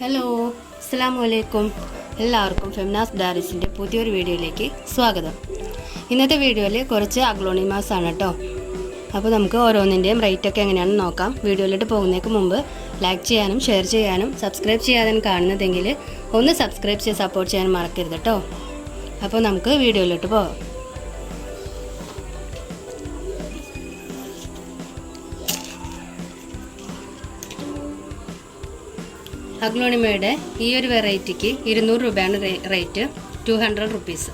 Hello, അസ്സലാമു അലൈക്കും. എല്ലാവർക്കും ഫെമിനാസ് ഡയറീസിൻ്റെ പുതിയൊരു വീഡിയോയിലേക്ക് സ്വാഗതം. ഇന്നത്തെ വീഡിയോയിൽ കുറച്ച് അഗ്ലോണിമാസ് ആണ് കേട്ടോ. അപ്പോൾ നമുക്ക് ഓരോന്നിൻ്റെയും റേറ്റൊക്കെ എങ്ങനെയാണെന്ന് നോക്കാം. വീഡിയോയിലോട്ട് പോകുന്നതിന് മുമ്പ് ലൈക്ക് ചെയ്യാനും ഷെയർ ചെയ്യാനും സബ്സ്ക്രൈബ് ചെയ്യാനും കാണുന്നതെങ്കിൽ ഒന്ന് സബ്സ്ക്രൈബ് ചെയ്ത് സപ്പോർട്ട് ചെയ്യാനും മറക്കരുത് കേട്ടോ. അപ്പോൾ നമുക്ക് വീഡിയോയിലോട്ട് പോകാം. അഗ്ലോണിമയുടെ ഈ ഒരു വെറൈറ്റിക്ക് 200 രൂപയാണ് റേറ്റ്, 200 റുപ്പീസ്.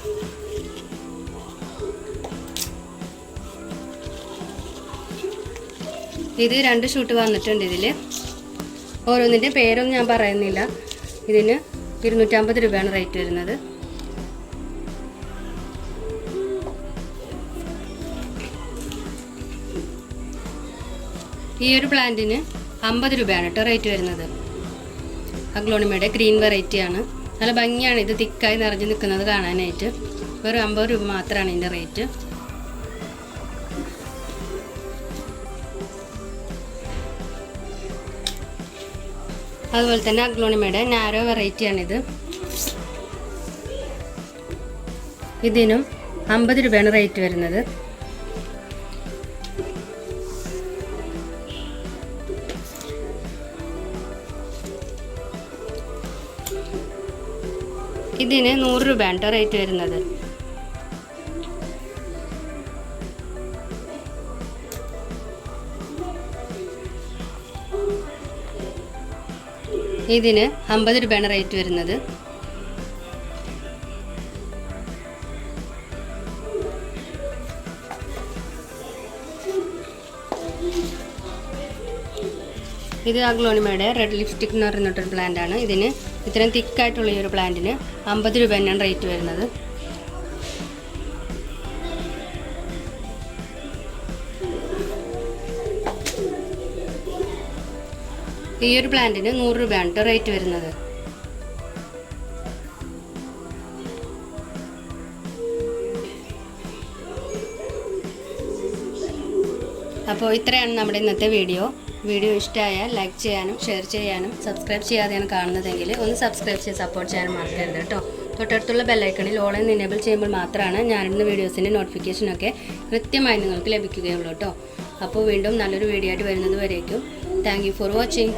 ഇത് 2 ഷൂട്ട് വന്നിട്ടുണ്ട്. ഇതിൽ ഓരോന്നിൻ്റെ പേരൊന്നും ഞാൻ പറയുന്നില്ല. ഇതിന് 250 രൂപയാണ് റേറ്റ് വരുന്നത്. ഈ ഒരു പ്ലാന്റിന് 50 രൂപയാണ് കേട്ടോ റേറ്റ് വരുന്നത്. അഗ്ലോണിമയുടെ ഗ്രീൻ വെറൈറ്റിയാണ്. നല്ല ഭംഗിയാണ് ഇത് തിക്കായി നിറഞ്ഞു നിൽക്കുന്നത് കാണാനായിട്ട്. വെറും 50 രൂപ മാത്രമാണ് ഇതിൻ്റെ റേറ്റ്. അതുപോലെ തന്നെ അഗ്ലോണിമയുടെ നാരോ വെറൈറ്റിയാണിത്. ഇതിനും 50 രൂപയാണ് റേറ്റ് വരുന്നത്. ഇതിന് 100 രൂപയാണ് റേറ്റ് വരുന്നത്. ഇതിന് 50 രൂപയാണ് റേറ്റ് വരുന്നത്. ഇത് അഗ്ലോണിമയുടെ റെഡ് ലിപ്സ്റ്റിക് എന്ന് പറയുന്നൊരു പ്ലാന്റ് ആണ്. ഇതിന് ഇത്രയും തിക്കായിട്ടുള്ള ഈ ഒരു പ്ലാന്റിന് 50 രൂപ തന്നെയാണ് റേറ്റ് വരുന്നത്. ഈ ഒരു പ്ലാന്റിന് 100 രൂപയാണ് റേറ്റ് വരുന്നത്. അപ്പോൾ ഇത്രയാണ് നമ്മുടെ ഇന്നത്തെ വീഡിയോ. വീഡിയോ ഇഷ്ടമായാൽ ലൈക്ക് ചെയ്യാനും ഷെയർ ചെയ്യാനും സബ്സ്ക്രൈബ് ചെയ്യാതെയാണ് കാണുന്നതെങ്കിൽ ഒന്ന് സബ്സ്ക്രൈബ് ചെയ്ത് സപ്പോർട്ട് ചെയ്യാനും മറക്കരുത് കേട്ടോ. തൊട്ടടുത്തുള്ള ബെല്ലൈക്കണിൽ ഓൾ എന്ന് എനേബിൾ ചെയ്യുമ്പോൾ മാത്രമാണ് ഞാനിടുന്ന വീഡിയോസിൻ്റെ നോട്ടിഫിക്കേഷനൊക്കെ കൃത്യമായി നിങ്ങൾക്ക് ലഭിക്കുകയുള്ളൂ കേട്ടോ. അപ്പോൾ വീണ്ടും നല്ലൊരു വീഡിയോ ആയിട്ട് വരുന്നത് വരേക്കും താങ്ക് യു ഫോർ വാച്ചിങ്.